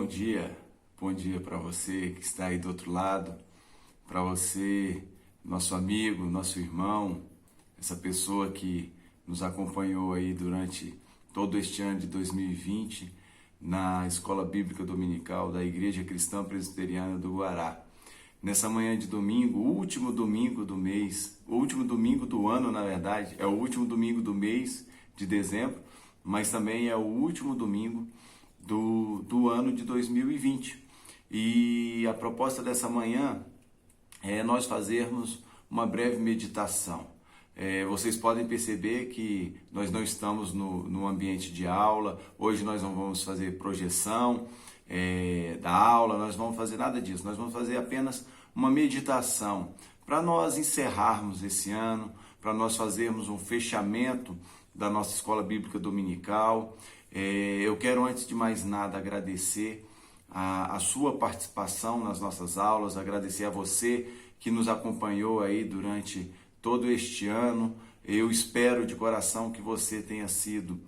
bom dia para você que está aí do outro lado, para você, nosso amigo, nosso irmão, essa pessoa que nos acompanhou aí durante todo este ano de 2020 na Escola Bíblica Dominical da Igreja Cristã Presbiteriana do Guará. Nessa manhã de domingo, o último domingo do mês, o último domingo do ano, na verdade, é o último domingo do mês de dezembro, mas também é o último domingo do ano de 2020. E a proposta dessa manhã é nós fazermos uma breve meditação. Vocês podem perceber que nós não estamos no ambiente de aula. Hoje nós não vamos fazer projeção da aula, nós não vamos fazer nada disso. Nós vamos fazer apenas uma meditação para nós encerrarmos esse ano, para nós fazermos um fechamento da nossa Escola Bíblica Dominical. Eu quero, antes de mais nada, agradecer a sua participação nas nossas aulas, agradecer a você que nos acompanhou aí durante todo este ano. Eu espero de coração que você tenha sido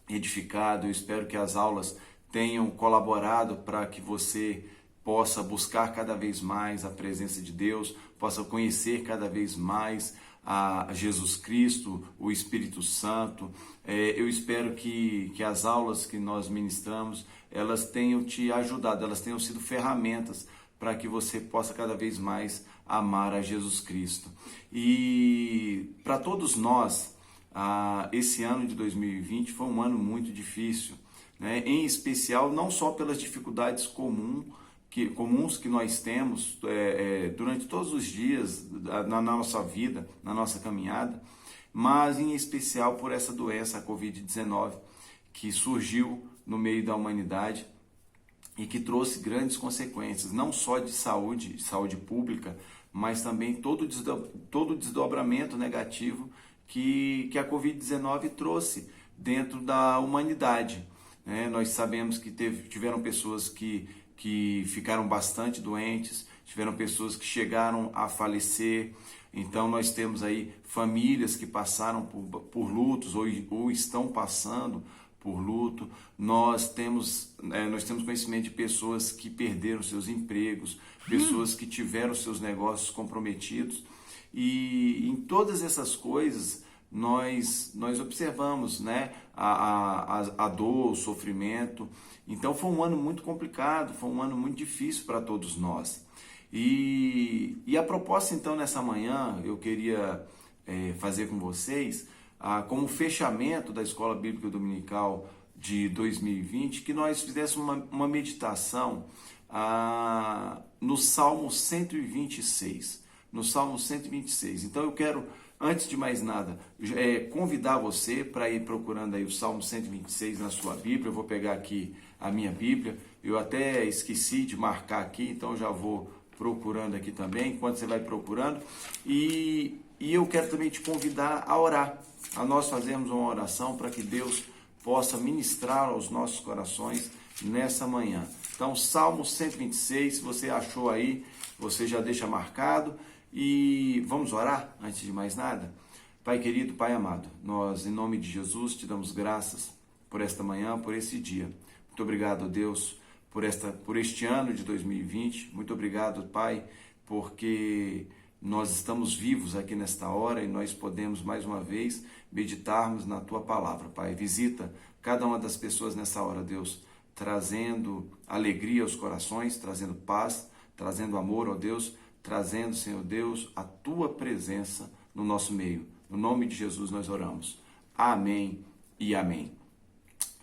edificado, eu espero que as aulas tenham colaborado para que você possa buscar cada vez mais a presença de Deus, possa conhecer cada vez mais a Jesus Cristo, o Espírito Santo. Eu espero que as aulas que nós ministramos, elas tenham te ajudado, elas tenham sido ferramentas para que você possa cada vez mais amar a Jesus Cristo. E para todos nós, esse ano de 2020 foi um ano muito difícil, né? Em especial, não só pelas dificuldades comuns que nós temos durante todos os dias na nossa vida, na nossa caminhada, mas em especial por essa doença, a Covid-19, que surgiu no meio da humanidade e que trouxe grandes consequências, não só de saúde pública, mas também todo o desdobramento negativo que a Covid-19 trouxe dentro da humanidade. Nós sabemos que tiveram pessoas que ficaram bastante doentes, tiveram pessoas que chegaram a falecer. Então nós temos aí famílias que passaram por lutos ou estão passando por luto. Nós temos conhecimento de pessoas que perderam seus empregos, pessoas que tiveram seus negócios comprometidos. E em todas essas coisas nós observamos, né, a dor, o sofrimento. Então foi um ano muito complicado, foi um ano muito difícil para todos nós. E a proposta então nessa manhã eu queria fazer com vocês, como fechamento da Escola Bíblica Dominical de 2020, que nós fizéssemos uma meditação no Salmo 126. No Salmo 126. Então eu quero, antes de mais nada, convidar você para ir procurando aí o Salmo 126 na sua Bíblia. Eu vou pegar aqui a minha Bíblia. Eu até esqueci de marcar aqui, então já vou procurando aqui também, enquanto você vai procurando. E eu quero também te convidar a orar, a nós fazermos uma oração para que Deus possa ministrar aos nossos corações nessa manhã. Então, Salmo 126, se você achou aí, você já deixa marcado. E vamos orar antes de mais nada? Pai querido, Pai amado, nós em nome de Jesus te damos graças por esta manhã, por esse dia. Muito obrigado, Deus, por este ano de 2020. Muito obrigado, Pai, porque nós estamos vivos aqui nesta hora e nós podemos mais uma vez meditarmos na Tua palavra, Pai. Visita cada uma das pessoas nessa hora, Deus, trazendo alegria aos corações, trazendo paz, trazendo amor, ó Deus, trazendo, Senhor Deus, a Tua presença no nosso meio. No nome de Jesus nós oramos. Amém e amém.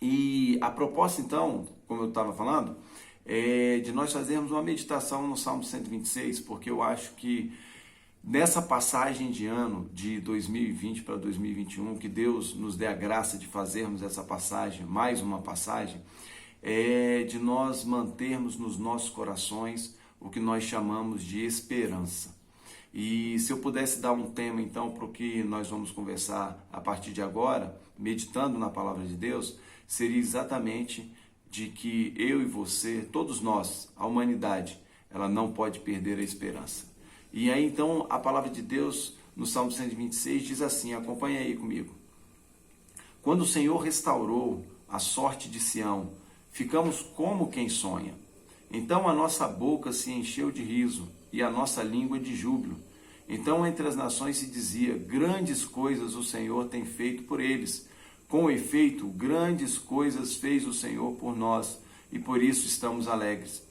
E a proposta, então, como eu estava falando, é de nós fazermos uma meditação no Salmo 126, porque eu acho que nessa passagem de ano de 2020 para 2021, que Deus nos dê a graça de fazermos essa passagem, mais uma passagem, de nós mantermos nos nossos corações o que nós chamamos de esperança. E se eu pudesse dar um tema então para o que nós vamos conversar a partir de agora, meditando na palavra de Deus, seria exatamente de que eu e você, todos nós, a humanidade, ela não pode perder a esperança. E aí então a palavra de Deus no Salmo 126 diz assim, acompanha aí comigo. Quando o Senhor restaurou a sorte de Sião, ficamos como quem sonha. Então a nossa boca se encheu de riso e a nossa língua de júbilo. Então entre as nações se dizia: grandes coisas o Senhor tem feito por eles. Com efeito, grandes coisas fez o Senhor por nós, e por isso estamos alegres.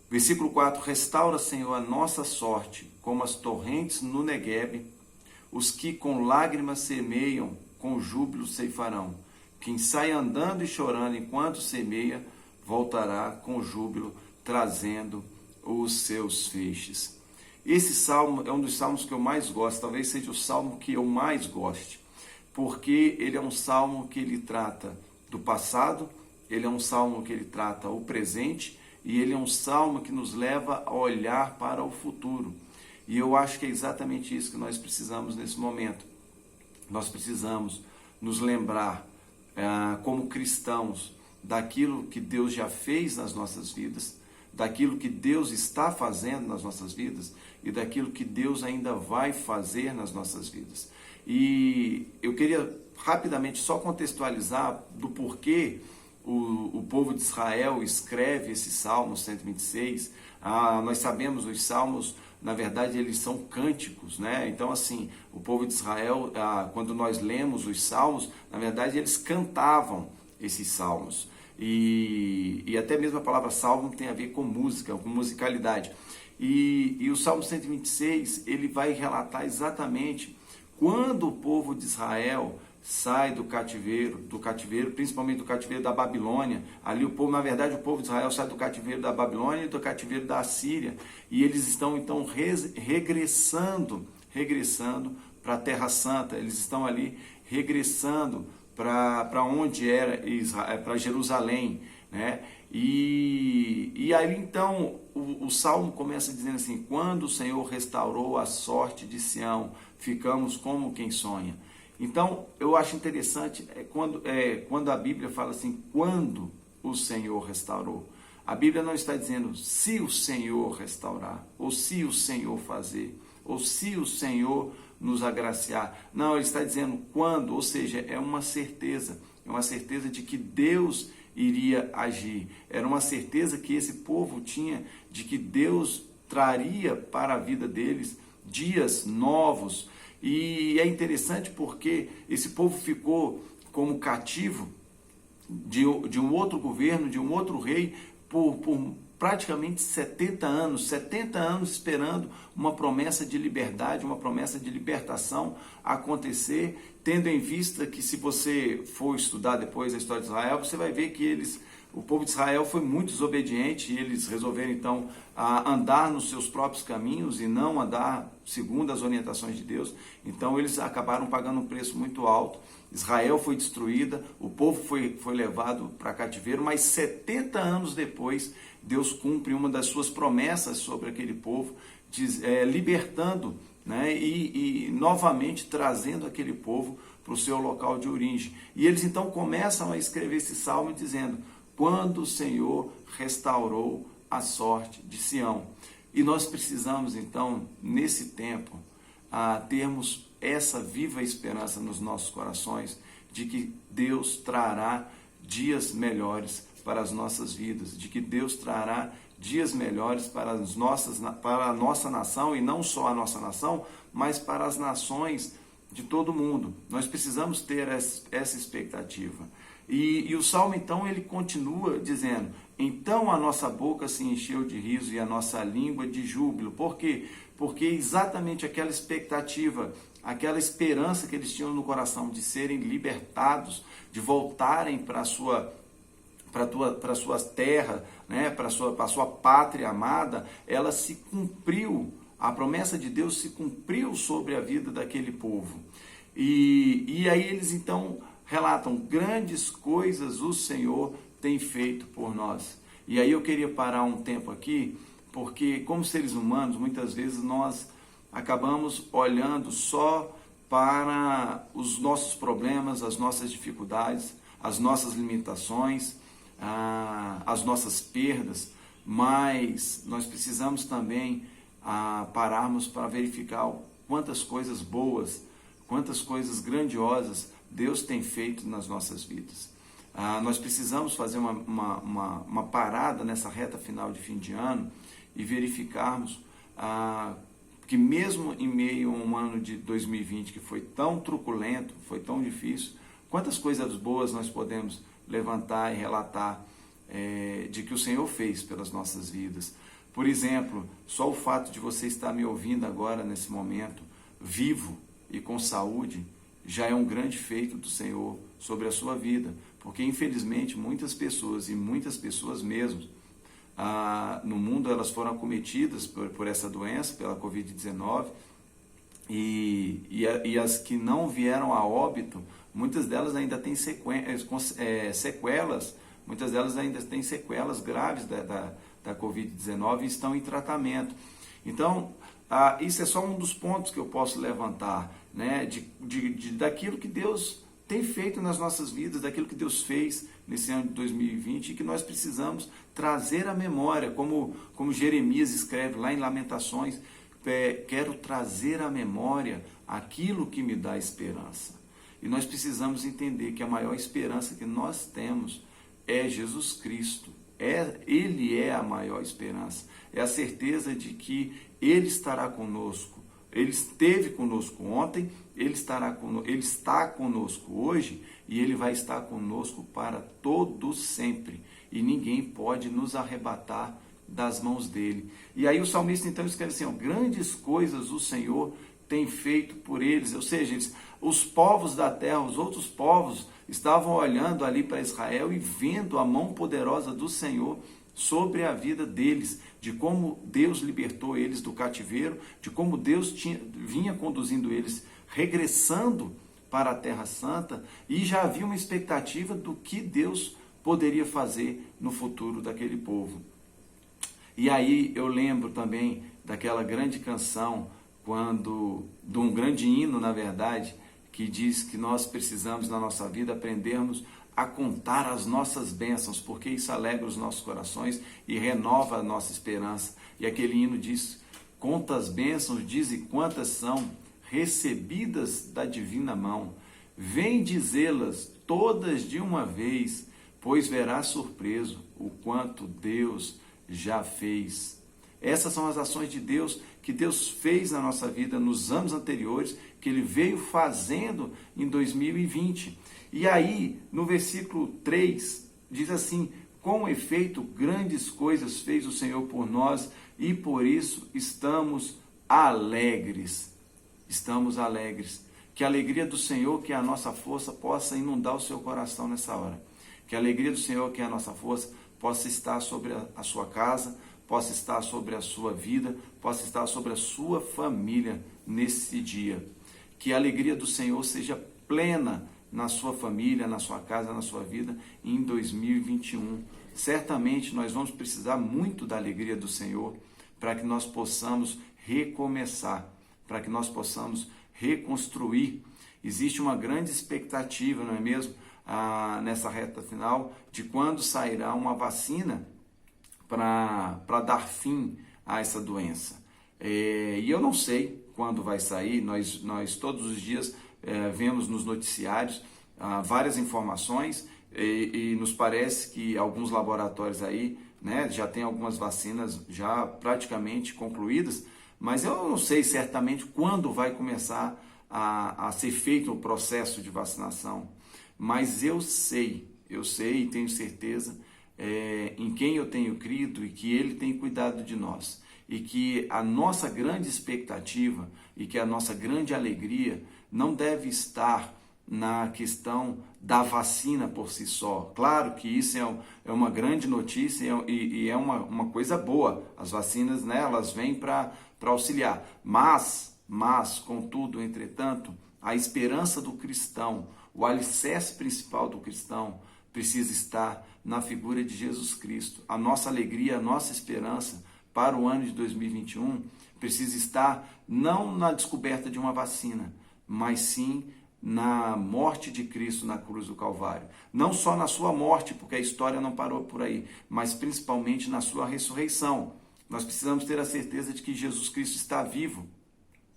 Versículo 4: restaura, Senhor, a nossa sorte, como as torrentes no Neguebe. Os que com lágrimas semeiam, com júbilo ceifarão. Quem sai andando e chorando enquanto semeia, voltará com júbilo, trazendo os seus feixes. Esse salmo é um dos salmos que eu mais gosto, talvez seja o salmo que eu mais goste, porque ele é um salmo que ele trata do passado, ele é um salmo que ele trata o presente, e ele é um salmo que nos leva a olhar para o futuro. E eu acho que é exatamente isso que nós precisamos nesse momento. Nós precisamos nos lembrar, como cristãos, daquilo que Deus já fez nas nossas vidas, daquilo que Deus está fazendo nas nossas vidas e daquilo que Deus ainda vai fazer nas nossas vidas. E eu queria rapidamente só contextualizar do porquê o povo de Israel escreve esse Salmo 126. Nós sabemos, os salmos, na verdade, eles são cânticos, né? Então, assim, o povo de Israel, quando nós lemos os salmos, na verdade, eles cantavam esses salmos. E até mesmo a palavra salmo tem a ver com música, com musicalidade. E o Salmo 126, ele vai relatar exatamente quando o povo de Israel sai do cativeiro, principalmente do cativeiro da Babilônia. Ali o povo, na verdade, o povo de Israel sai do cativeiro da Babilônia e do cativeiro da Assíria. E eles estão então regressando para a Terra Santa. Eles estão ali regressando para onde era Israel, para Jerusalém, né? E aí então o Salmo começa dizendo assim: quando o Senhor restaurou a sorte de Sião, ficamos como quem sonha. Então eu acho interessante quando a Bíblia fala assim, quando o Senhor restaurou. A Bíblia não está dizendo se o Senhor restaurar, ou se o Senhor fazer, ou se o Senhor nos agraciar. Não, ele está dizendo quando, ou seja, é uma certeza de que Deus iria agir. Era uma certeza que esse povo tinha de que Deus traria para a vida deles dias novos. E é interessante porque esse povo ficou como cativo de um outro governo, de um outro rei, por praticamente 70 anos esperando uma promessa de liberdade, uma promessa de libertação acontecer, tendo em vista que, se você for estudar depois a história de Israel, você vai ver que o povo de Israel foi muito desobediente e eles resolveram então andar nos seus próprios caminhos e não andar segundo as orientações de Deus. Então eles acabaram pagando um preço muito alto. Israel foi destruída, o povo foi levado para cativeiro, mas 70 anos depois Deus cumpre uma das suas promessas sobre aquele povo, libertando, né, e novamente trazendo aquele povo para o seu local de origem. E eles então começam a escrever esse salmo dizendo: quando o Senhor restaurou a sorte de Sião. E nós precisamos então, nesse tempo, termos essa viva esperança nos nossos corações de que Deus trará dias melhores para as nossas vidas, de que Deus trará dias melhores para a nossa nação, e não só a nossa nação, mas para as nações de todo mundo. Nós precisamos ter essa expectativa. E o Salmo, então, ele continua dizendo: então a nossa boca se encheu de riso e a nossa língua de júbilo. Por quê? Porque exatamente aquela expectativa, aquela esperança que eles tinham no coração de serem libertados, de voltarem para a sua terra, né, para a sua pátria amada, ela se cumpriu. A promessa de Deus se cumpriu sobre a vida daquele povo. E aí eles então relatam: grandes coisas o Senhor tem feito por nós. E aí eu queria parar um tempo aqui, porque como seres humanos, muitas vezes nós acabamos olhando só para os nossos problemas, as nossas dificuldades, as nossas limitações, as nossas perdas, mas nós precisamos também pararmos para verificar quantas coisas boas, quantas coisas grandiosas Deus tem feito nas nossas vidas. Nós precisamos fazer uma parada nessa reta final de fim de ano e verificarmos que mesmo em meio a um ano de 2020 que foi tão truculento, foi tão difícil, quantas coisas boas nós podemos levantar e relatar de que o Senhor fez pelas nossas vidas. Por exemplo, só o fato de você estar me ouvindo agora, nesse momento, vivo e com saúde, já é um grande feito do Senhor sobre a sua vida, porque infelizmente muitas pessoas, e muitas pessoas mesmo, no mundo elas foram acometidas por essa doença, pela Covid-19, e as que não vieram a óbito, muitas delas ainda têm sequelas, muitas delas ainda têm sequelas graves da Covid-19 e estão em tratamento. Então, isso é só um dos pontos que eu posso levantar, né, daquilo que Deus tem feito nas nossas vidas, daquilo que Deus fez nesse ano de 2020 e que nós precisamos trazer à memória, como Jeremias escreve lá em Lamentações, quero trazer à memória aquilo que me dá esperança. E nós precisamos entender que a maior esperança que nós temos é Jesus Cristo. Ele é a maior esperança. É a certeza de que Ele estará conosco. Ele esteve conosco ontem, Ele está conosco hoje e Ele vai estar conosco para todo sempre. E ninguém pode nos arrebatar das mãos dEle. E aí o salmista então escreve assim, grandes coisas o Senhor tem feito por eles. Ou seja, os povos da terra, os outros povos, estavam olhando ali para Israel e vendo a mão poderosa do Senhor sobre a vida deles, de como Deus libertou eles do cativeiro, de como Deus vinha conduzindo eles, regressando para a Terra Santa, e já havia uma expectativa do que Deus poderia fazer no futuro daquele povo. E aí eu lembro também daquela grande canção, de um grande hino, na verdade, que diz que nós precisamos na nossa vida aprendermos a contar as nossas bênçãos, porque isso alegra os nossos corações e renova a nossa esperança. E aquele hino diz, conta as bênçãos, dize quantas são, recebidas da divina mão. Vem dizê-las todas de uma vez, pois verás surpreso o quanto Deus já fez. Essas são as ações de Deus, que Deus fez na nossa vida nos anos anteriores, que Ele veio fazendo em 2020. E aí, no versículo 3, diz assim, com efeito, grandes coisas fez o Senhor por nós, e por isso estamos alegres. Estamos alegres. Que a alegria do Senhor, que é a nossa força, possa inundar o seu coração nessa hora. Que a alegria do Senhor, que é a nossa força, possa estar sobre a sua casa, possa estar sobre a sua vida, possa estar sobre a sua família nesse dia. Que a alegria do Senhor seja plena na sua família, na sua casa, na sua vida em 2021. Certamente nós vamos precisar muito da alegria do Senhor para que nós possamos recomeçar, para que nós possamos reconstruir. Existe uma grande expectativa, não é mesmo? Nessa reta final, de quando sairá uma vacina para dar fim a essa doença. E eu não sei quando vai sair, nós todos os dias vemos nos noticiários várias informações e nos parece que alguns laboratórios aí, né, já tem algumas vacinas já praticamente concluídas, mas eu não sei certamente quando vai começar a ser feito o processo de vacinação. Mas eu sei e tenho certeza em quem eu tenho crido e que Ele tem cuidado de nós. E que a nossa grande expectativa e que a nossa grande alegria não deve estar na questão da vacina por si só. Claro que isso é uma grande notícia e é uma coisa boa. As vacinas, né, elas vêm para auxiliar. Mas, contudo, entretanto, a esperança do cristão, o alicerce principal do cristão precisa estar na figura de Jesus Cristo. A nossa alegria, a nossa esperança para o ano de 2021 precisa estar não na descoberta de uma vacina, mas sim na morte de Cristo na cruz do Calvário. Não só na sua morte, porque a história não parou por aí, mas principalmente na sua ressurreição. Nós precisamos ter a certeza de que Jesus Cristo está vivo.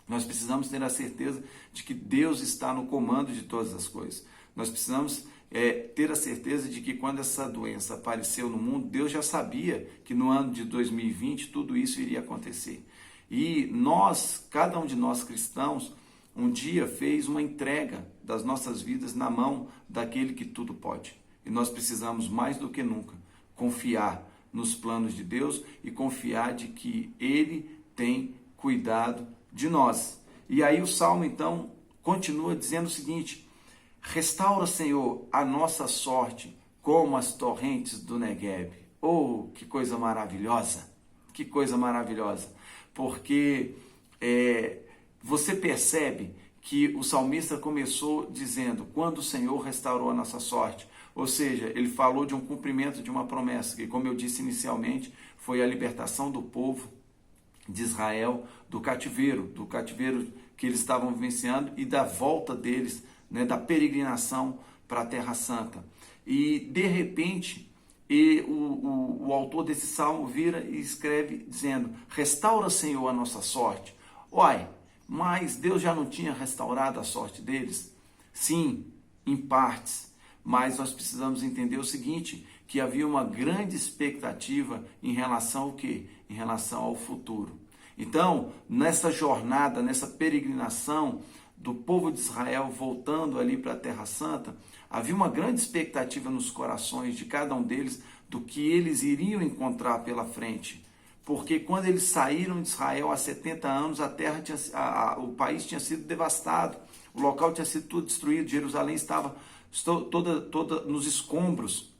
Nós precisamos ter a certeza de que Deus está no comando de todas as coisas. Nós precisamos ter a certeza de que quando essa doença apareceu no mundo, Deus já sabia que no ano de 2020 tudo isso iria acontecer. E nós, cada um de nós cristãos, um dia fez uma entrega das nossas vidas na mão daquele que tudo pode. E nós precisamos mais do que nunca confiar nos planos de Deus e confiar de que Ele tem cuidado de nós. E aí o Salmo então continua dizendo o seguinte: restaura, Senhor, a nossa sorte como as torrentes do Negueb. Oh, que coisa maravilhosa! Que coisa maravilhosa! Porque você percebe que o salmista começou dizendo, quando o Senhor restaurou a nossa sorte. Ou seja, ele falou de um cumprimento de uma promessa, que, como eu disse inicialmente, foi a libertação do povo de Israel do cativeiro que eles estavam vivenciando e da volta deles, né, da peregrinação para a Terra Santa. E, de repente, o autor desse salmo vira e escreve dizendo, restaura, Senhor, a nossa sorte. Uai, mas Deus já não tinha restaurado a sorte deles? Sim, em partes. Mas nós precisamos entender o seguinte, que havia uma grande expectativa em relação ao quê? Em relação ao futuro. Então, nessa jornada, nessa peregrinação do povo de Israel voltando ali para a Terra Santa, havia uma grande expectativa nos corações de cada um deles do que eles iriam encontrar pela frente. Porque quando eles saíram de Israel há 70 anos, o país tinha sido devastado, o local tinha sido tudo destruído, Jerusalém estava toda nos escombros.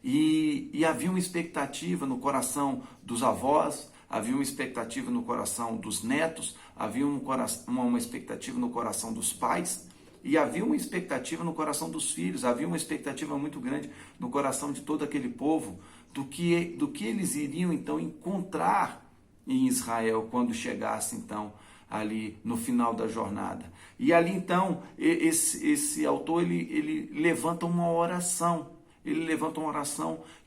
E havia uma expectativa no coração dos avós, havia uma expectativa no coração dos netos, havia uma expectativa no coração dos pais, e havia uma expectativa no coração dos filhos, havia uma expectativa muito grande no coração de todo aquele povo, do que eles iriam então encontrar em Israel quando chegasse então ali no final da jornada. E ali então esse autor ele levanta uma oração,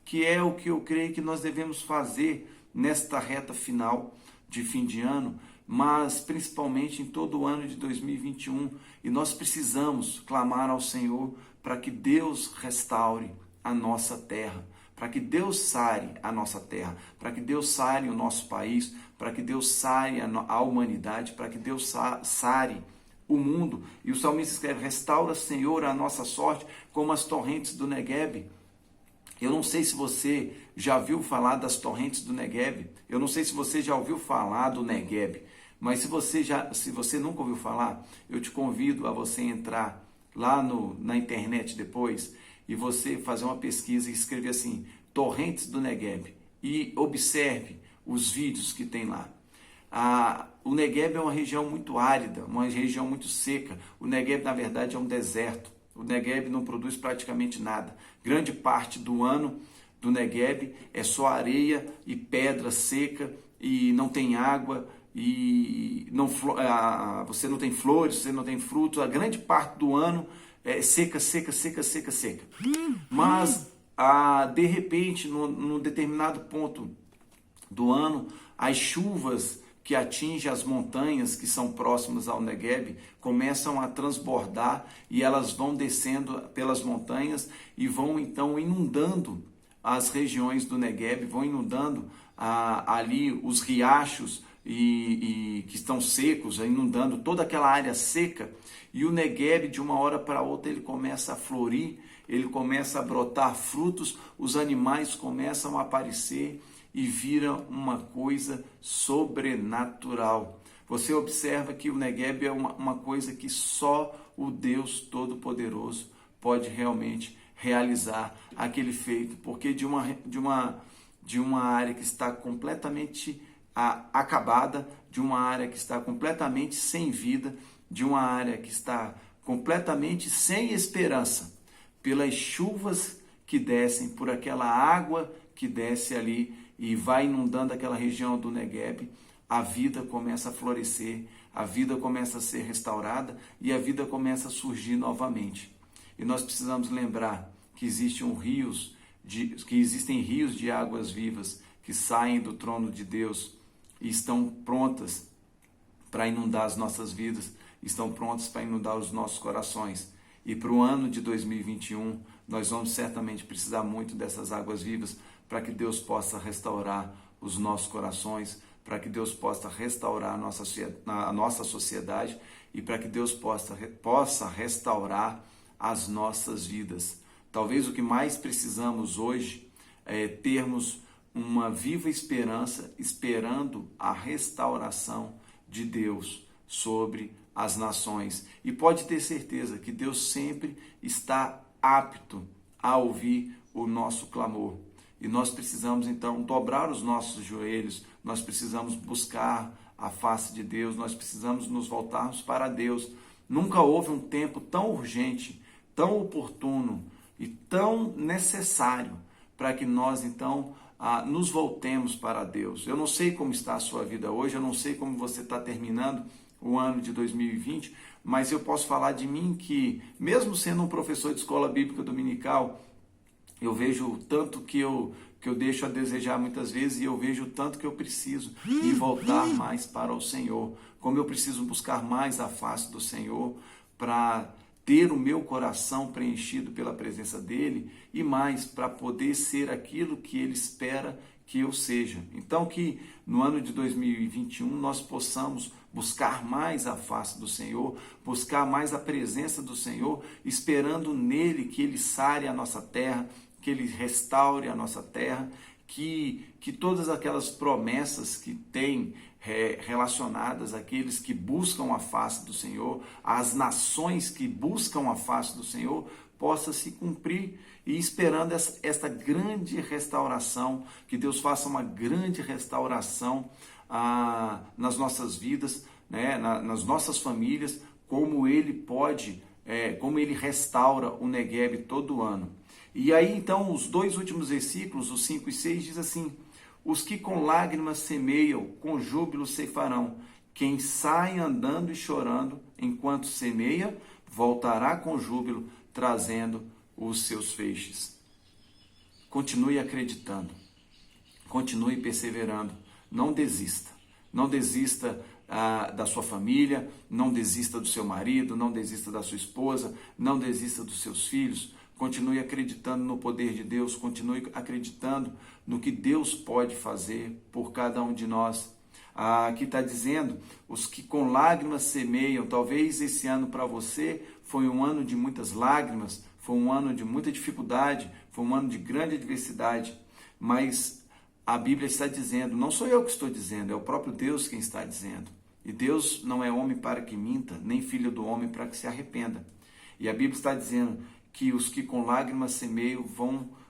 que é o que eu creio que nós devemos fazer nesta reta final de fim de ano, mas principalmente em todo o ano de 2021, e nós precisamos clamar ao Senhor para que Deus restaure a nossa terra, para que Deus sare a nossa terra, para que Deus sare o nosso país, para que Deus sare a humanidade, para que Deus sare o mundo. E o salmista escreve, restaura, Senhor, a nossa sorte como as torrentes do Negueb. Eu não sei se você já ouviu falar das torrentes do Negueb, eu não sei se você já ouviu falar do Negueb, mas se você nunca ouviu falar, eu te convido a você entrar lá na internet depois e você fazer uma pesquisa e escrever assim, torrentes do Negueb, e observe os vídeos que tem lá. O Negueb é uma região muito árida, uma região muito seca. O Negueb, na verdade, é um deserto. O Negueb não produz praticamente nada. Grande parte do ano do Negueb é só areia e pedra seca e não tem água e você não tem flores, você não tem frutos. A grande parte do ano é seca. Mas, de repente, num determinado ponto do ano, as chuvas que atingem as montanhas que são próximas ao Negueb começam a transbordar e elas vão descendo pelas montanhas e vão então inundando as regiões do Negueb, vão inundando ali os riachos e que estão secos, inundando toda aquela área seca, e o Negueb de uma hora para outra ele começa a florir, ele começa a brotar frutos, os animais começam a aparecer e vira uma coisa sobrenatural. Você observa que o Negueb é uma coisa que só o Deus Todo-Poderoso pode realmente realizar aquele feito, porque de uma área que está completamente acabada, de uma área que está completamente sem vida, de uma área que está completamente sem esperança, pelas chuvas que descem, por aquela água que desce ali e vai inundando aquela região do Negueb, a vida começa a florescer, a vida começa a ser restaurada e a vida começa a surgir novamente. E nós precisamos lembrar que existem rios de águas vivas que saem do trono de Deus e estão prontas para inundar as nossas vidas, estão prontas para inundar os nossos corações. E para o ano de 2021, nós vamos certamente precisar muito dessas águas vivas para que Deus possa restaurar os nossos corações, para que Deus possa restaurar a nossa sociedade e para que Deus possa restaurar as nossas vidas. Talvez o que mais precisamos hoje é termos uma viva esperança, esperando a restauração de Deus sobre as nações. E pode ter certeza que Deus sempre está apto a ouvir o nosso clamor. E nós precisamos então dobrar os nossos joelhos, nós precisamos buscar a face de Deus, nós precisamos nos voltarmos para Deus. Nunca houve um tempo tão urgente, tão oportuno e tão necessário para que nós então nos voltemos para Deus. Eu não sei como está a sua vida hoje, eu não sei como você está terminando o ano de 2020, mas eu posso falar de mim que, mesmo sendo um professor de escola bíblica dominical, eu vejo o tanto que eu deixo a desejar muitas vezes e eu vejo o tanto que eu preciso ir voltar mais para o Senhor. Como eu preciso buscar mais a face do Senhor para ter o meu coração preenchido pela presença dEle e mais para poder ser aquilo que Ele espera que eu seja. Então que no ano de 2021 nós possamos buscar mais a face do Senhor, buscar mais a presença do Senhor, esperando nele que Ele sare a nossa terra, que Ele restaure a nossa terra, que todas aquelas promessas que tem relacionadas àqueles que buscam a face do Senhor, às nações que buscam a face do Senhor, possa se cumprir, e esperando esta grande restauração, que Deus faça uma grande restauração nas nossas vidas, né, nas nossas famílias, como Ele pode, como Ele restaura o Negueb todo ano. E aí então os dois últimos versículos, os 5 e 6, diz assim: os que com lágrimas semeiam, com júbilo ceifarão. Quem sai andando e chorando enquanto semeia, voltará com júbilo, trazendo os seus feixes. Continue acreditando, continue perseverando, não desista. Não desista da sua família, não desista do seu marido, não desista da sua esposa, não desista dos seus filhos. Continue acreditando no poder de Deus, continue acreditando no que Deus pode fazer por cada um de nós. Aqui está dizendo, os que com lágrimas semeiam. Talvez esse ano para você foi um ano de muitas lágrimas, foi um ano de muita dificuldade, foi um ano de grande adversidade, mas a Bíblia está dizendo, não sou eu que estou dizendo, é o próprio Deus quem está dizendo. E Deus não é homem para que minta, nem filho do homem para que se arrependa. E a Bíblia está dizendo que os que com lágrimas semeiam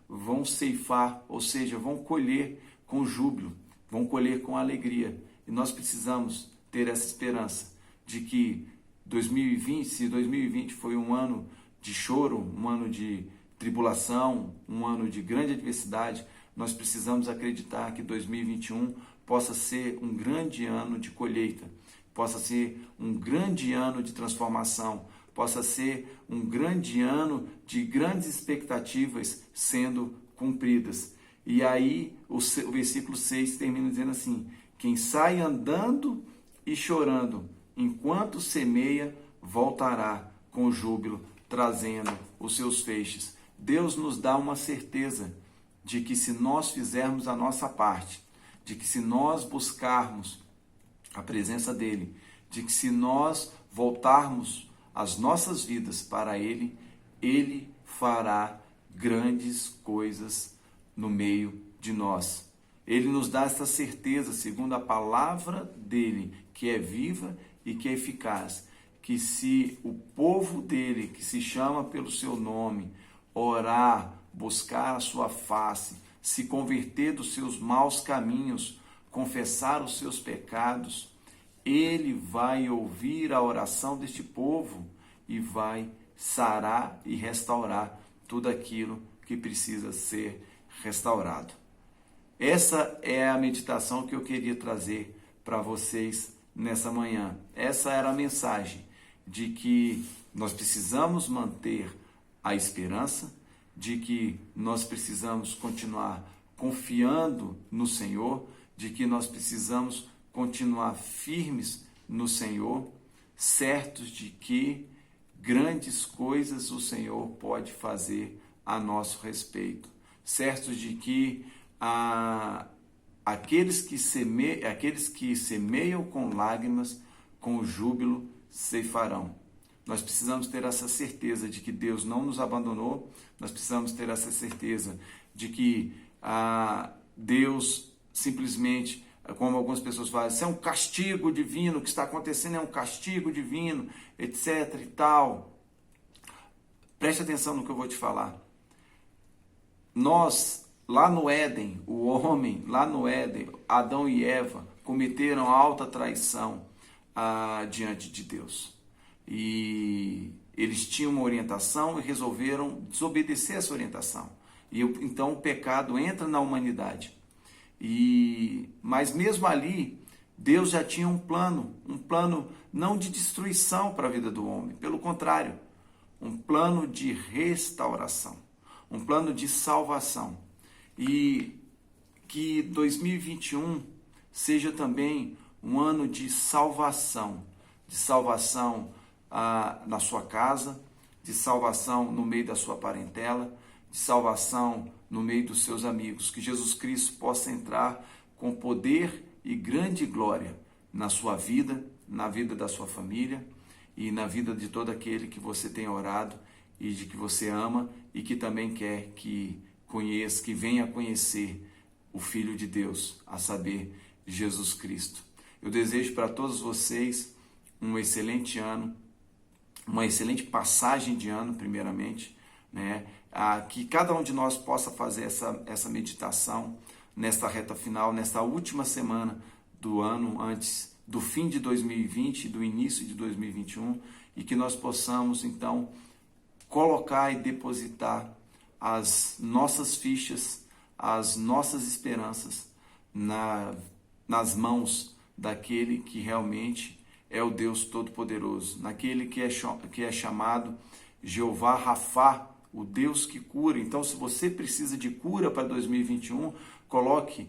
vão ceifar, ou seja, vão colher com júbilo, vão colher com alegria. E nós precisamos ter essa esperança de que 2020, se 2020 foi um ano de choro, um ano de tribulação, um ano de grande adversidade, nós precisamos acreditar que 2021 possa ser um grande ano de colheita, possa ser um grande ano de transformação, possa ser um grande ano de grandes expectativas sendo cumpridas. E aí o versículo 6 termina dizendo assim: quem sai andando e chorando enquanto semeia, voltará com júbilo, trazendo os seus feixes. Deus nos dá uma certeza de que se nós fizermos a nossa parte, de que se nós buscarmos a presença dEle, de que se nós voltarmos as nossas vidas para Ele, Ele fará grandes coisas no meio de nós. Ele nos dá essa certeza, segundo a palavra dEle, que é viva e que é eficaz, que se o povo dEle, que se chama pelo seu nome, orar, buscar a sua face, se converter dos seus maus caminhos, confessar os seus pecados, Ele vai ouvir a oração deste povo e vai sarar e restaurar tudo aquilo que precisa ser restaurado. Essa é a meditação que eu queria trazer para vocês nessa manhã. Essa era a mensagem de que nós precisamos manter a esperança, de que nós precisamos continuar confiando no Senhor, de que nós precisamos continuar firmes no Senhor, certos de que grandes coisas o Senhor pode fazer a nosso respeito, certos de que aqueles que semeiam com lágrimas, com júbilo ceifarão. Nós precisamos ter essa certeza de que Deus não nos abandonou, nós precisamos ter essa certeza de que Deus simplesmente, como algumas pessoas falam, isso é um castigo divino, o que está acontecendo é um castigo divino, etc e tal. Preste atenção no que eu vou te falar. Nós, lá no Éden, o homem, lá no Éden, Adão e Eva, cometeram alta traição diante de Deus. E eles tinham uma orientação e resolveram desobedecer essa orientação. E então o pecado entra na humanidade. Mas mesmo ali, Deus já tinha um plano não de destruição para a vida do homem, pelo contrário, um plano de restauração, um plano de salvação. E que 2021 seja também um ano de salvação na sua casa, de salvação no meio da sua parentela, de salvação no meio dos seus amigos. Que Jesus Cristo possa entrar com poder e grande glória na sua vida, na vida da sua família e na vida de todo aquele que você tem orado e de que você ama e que também quer que conheça, que venha conhecer o Filho de Deus, a saber, Jesus Cristo. Eu desejo para todos vocês um excelente ano, uma excelente passagem de ano, primeiramente, né? Que cada um de nós possa fazer essa meditação nesta reta final, nesta última semana do ano, antes do fim de 2020 e do início de 2021, e que nós possamos, então, colocar e depositar as nossas fichas, as nossas esperanças nas mãos daquele que realmente é o Deus Todo-Poderoso, naquele que é chamado Jeová Rafá, o Deus que cura. Então, se você precisa de cura para 2021, coloque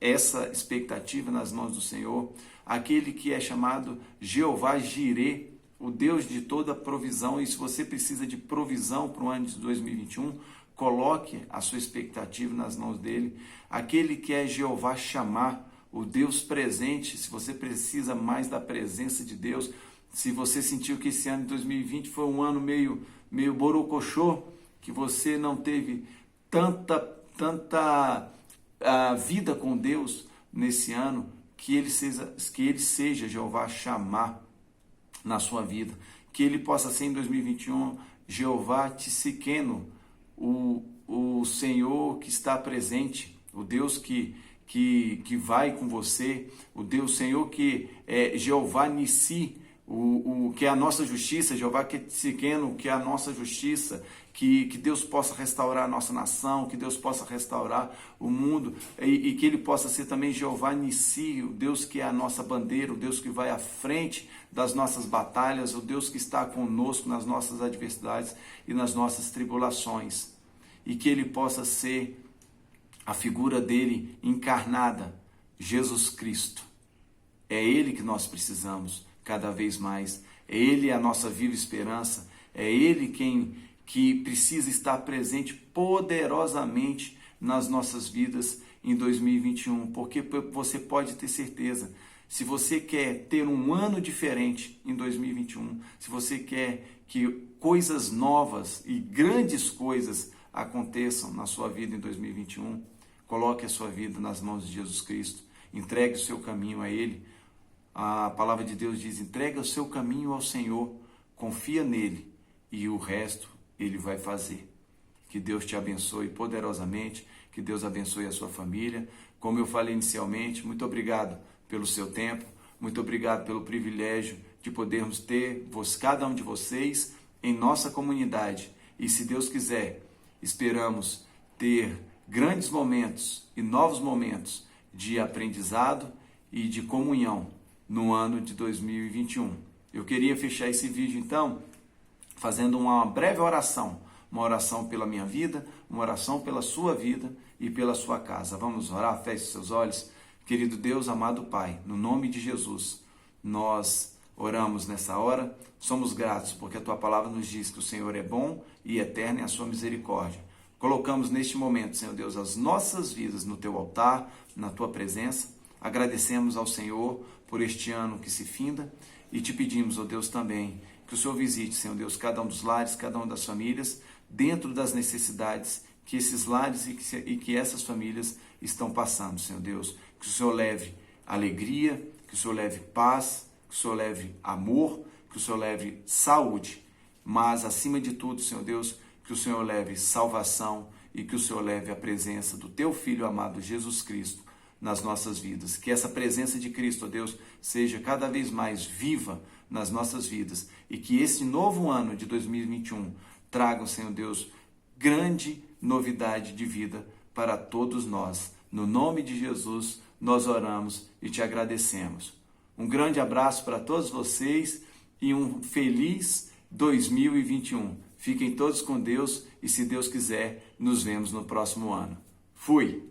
essa expectativa nas mãos do Senhor. Aquele que é chamado Jeová Jirê, o Deus de toda provisão. E se você precisa de provisão para o ano de 2021, coloque a sua expectativa nas mãos dele. Aquele que é Jeová Chamar, o Deus presente. Se você precisa mais da presença de Deus, se você sentiu que esse ano de 2020 foi um ano meio borocochô, que você não teve tanta vida com Deus nesse ano, que ele seja Jeová Chamar na sua vida, que ele possa ser em 2021 Jeová Tsidkenu, o Senhor que está presente, o Deus que vai com você, o Deus Senhor que é Jeová Nissi, que é a nossa justiça, Jeová Tsidkenu, que é a nossa justiça, que Deus possa restaurar a nossa nação, que Deus possa restaurar o mundo, e que Ele possa ser também Jeová Nissi, o Deus que é a nossa bandeira, o Deus que vai à frente das nossas batalhas, o Deus que está conosco nas nossas adversidades e nas nossas tribulações, e que Ele possa ser a figura dele encarnada, Jesus Cristo. É Ele que nós precisamos cada vez mais, é Ele a nossa viva esperança, é Ele que precisa estar presente poderosamente nas nossas vidas em 2021, porque você pode ter certeza, se você quer ter um ano diferente em 2021, se você quer que coisas novas e grandes coisas aconteçam na sua vida em 2021, coloque a sua vida nas mãos de Jesus Cristo, entregue o seu caminho a Ele. A palavra de Deus diz, entrega o seu caminho ao Senhor, confia nele e o resto Ele vai fazer. Que Deus te abençoe poderosamente, que Deus abençoe a sua família. Como eu falei inicialmente, muito obrigado pelo seu tempo, muito obrigado pelo privilégio de podermos ter cada um de vocês em nossa comunidade. E se Deus quiser, esperamos ter grandes momentos e novos momentos de aprendizado e de comunhão no ano de 2021. Eu queria fechar esse vídeo então fazendo uma breve oração, uma oração pela minha vida, uma oração pela sua vida e pela sua casa. Vamos orar? Feche seus olhos. Querido Deus, amado Pai, no nome de Jesus, nós oramos nessa hora, somos gratos porque a Tua palavra nos diz que o Senhor é bom e eterno é a sua misericórdia. Colocamos neste momento, Senhor Deus, as nossas vidas no Teu altar, na Tua presença. Agradecemos ao Senhor por este ano que se finda e te pedimos, ó Deus, também que o Senhor visite, Senhor Deus, cada um dos lares, cada uma das famílias, dentro das necessidades que esses lares e que essas famílias estão passando, Senhor Deus. Que o Senhor leve alegria, que o Senhor leve paz, que o Senhor leve amor, que o Senhor leve saúde, mas acima de tudo, Senhor Deus, que o Senhor leve salvação e que o Senhor leve a presença do Teu Filho amado Jesus Cristo nas nossas vidas. Que essa presença de Cristo, ó Deus, seja cada vez mais viva nas nossas vidas e que esse novo ano de 2021 traga, Senhor Deus, grande novidade de vida para todos nós. No nome de Jesus, nós oramos e te agradecemos. Um grande abraço para todos vocês e um feliz 2021. Fiquem todos com Deus e, se Deus quiser, nos vemos no próximo ano. Fui!